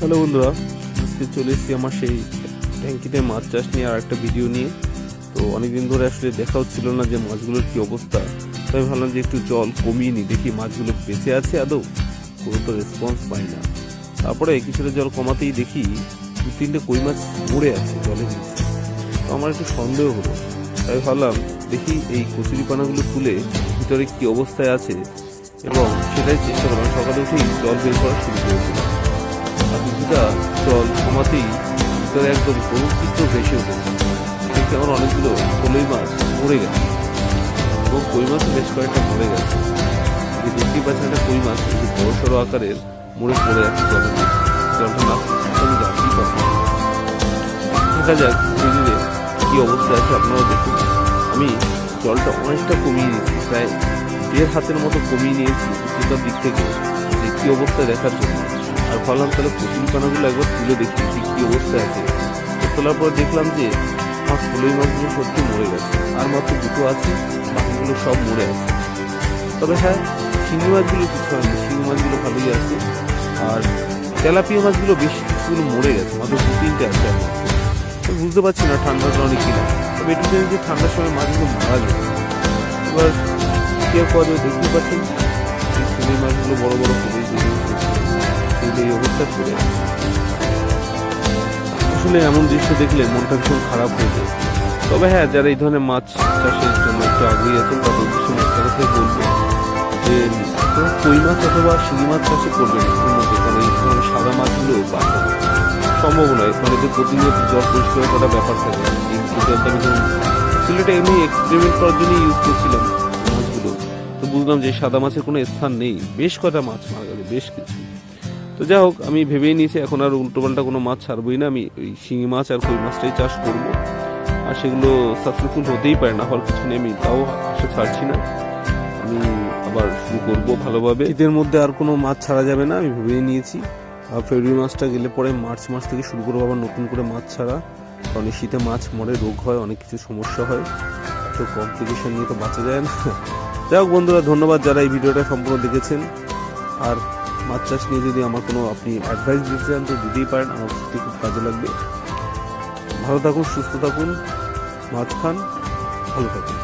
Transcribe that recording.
Hello বন্ধুরা, আজকে চলে এসেছি আমার সেই ট্যাঙ্কিতে মাছ চাষ নিয়ে আর একটা ভিডিও নিয়ে। তো অনেকদিন ধরে আসলে দেখা হচ্ছিল না যে মাছগুলোর কি অবস্থা, তাই ভাবলাম যে একটু জল কমিয়ে নিই, দেখি মাছগুলো বেঁচে আছে আদৌ। কোনো তো রেসপন্স পাই না। তারপরে কিছুটা জল কমাতেই দেখি 2-3টে কই মাছ মরে আছে জলের নিচে। তো আমার একটু সন্দেহ হলো, তাই ভাবলাম দেখি এই কচুরিপানাগুলো তুলে ভিতরে কি অবস্থায় আছে, এবং সেটাই চেষ্টা করলাম। সকালে উঠেই জল বের করা শুরু করেছিলাম, আর কিছুটা জল কমাতেই ভিতরে একদম গরুর চিত্র ভেসে উঠেছে। দেখে আমার অনেকগুলো কলই মাছ মরে গেছে, এবং কই মাছও বেশ কয়েকটা মরে গেছে। যে দেখতেই পাচ্ছেন একটা কই মাছ একটু বড় সড়ো আকারের মরে পড়ে আছে জলের মধ্যে। জলটা না আমি জানতেই পারলাম। দেখা যাক ধীরে ধীরে কী অবস্থা আছে, আপনারাও দেখুন। আমি জলটা অনেকটা কমিয়ে নিয়েছি, প্রায় 1.5 হাতের মতো কমিয়ে নিয়েছি উচ্চতার দিক থেকে, যে কী অবস্থায় দেখার জন্য। আর ভাবলাম তাহলে কচুরিপানাগুলো একবার তুলে দেখি ঠিক কী অবস্থায় আছে। তোলার পর দেখলাম যে আমার কলই মাছগুলো সত্যি মরে গেছে, আর মাত্র 2টো আছে, বাকিগুলো সব মরে আছে। তবে হ্যাঁ, শিঙি মাছগুলো কিছু হয়নি, শিঙি মাছগুলো ভালোই আছে। আর তেলাপিয়া মাছগুলো বেশ কিছুগুলো মরে গেছে, মাত্র 2-3টে আছে এখন। আমি বুঝতে পারছি না ঠান্ডার কারণে কিনা, তবে একটু জানি যে ঠান্ডার সময় মাছগুলো মারা যায়। এবার কেউ কবে দেখতে পাচ্ছেন এই শিঙি মাছগুলো বড় বড় করে সেগুলো এই অবস্থা করে। আসলে এমন দৃশ্য দেখলে মনটা ভীষণ খারাপ হয়ে যায়। তবে হ্যাঁ, যারা এই ধরনের মাছ চাষের জন্য একটু আগ্রহী আছেন তাদের উদ্দেশ্যে একটা কথাই বলবো যে কই মাছ অথবা শিঙি মাছ চাষে করবেন এর মধ্যে, কারণ এই ধরনের সাদা মাছগুলো বাঁচানো সম্ভব নয়। মানে যে প্রতিনিয়ত জল পরিষ্কার করার ব্যাপার থাকে, এই জলটা আমি ধরুন সিলেটে এমনি এক্সপেরিমেন্ট করার জন্যই ইউজ করছিলাম মাছগুলো। তো বুঝলাম যে সাদা মাছের কোনো স্থান নেই, বেশ কটা মাছ মারা গেছে, বেশ কিছু। তো যাই হোক, আমি ভেবেই নিয়েছি এখন আর উল্টোপাল্টা কোনো মাছ ছাড়বই না, আমি ওই শিঙি মাছ আর কই মাছটাই চাষ করবো। আর সেগুলো সাকসেসফুল হতেই পারে না, হওয়ার কিছু নেই, আমি তাও আশা ছাড়ছি না। আমি আবার শুরু করবো ভালোভাবে। ঈদের মধ্যে আর কোনো মাছ ছাড়া যাবে না, আমি ভেবেই নিয়েছি। আর ফেব্রুয়ারি মাসটা গেলে পরে মার্চ মাস থেকে শুরু করবো আবার নতুন করে মাছ ছাড়া। কারণ এই শীতে মাছ মরে, রোগ হয়, অনেক কিছু সমস্যা হয়, তো কমপ্লিকেশন নিয়ে তো বাঁচা যায় না। যাই হোক বন্ধুরা, ধন্যবাদ যারা এই ভিডিওটা সম্পূর্ণ দেখেছেন। আর মাছ চাষ নিয়ে যদি আমার কোনো আপনি অ্যাডভাইস দিতে চান তো দিতেই পারেন, আমার সত্যি খুব কাজে লাগবে। ভালো থাকুন, সুস্থ থাকুন, মাছ খান, ভালো থাকুন।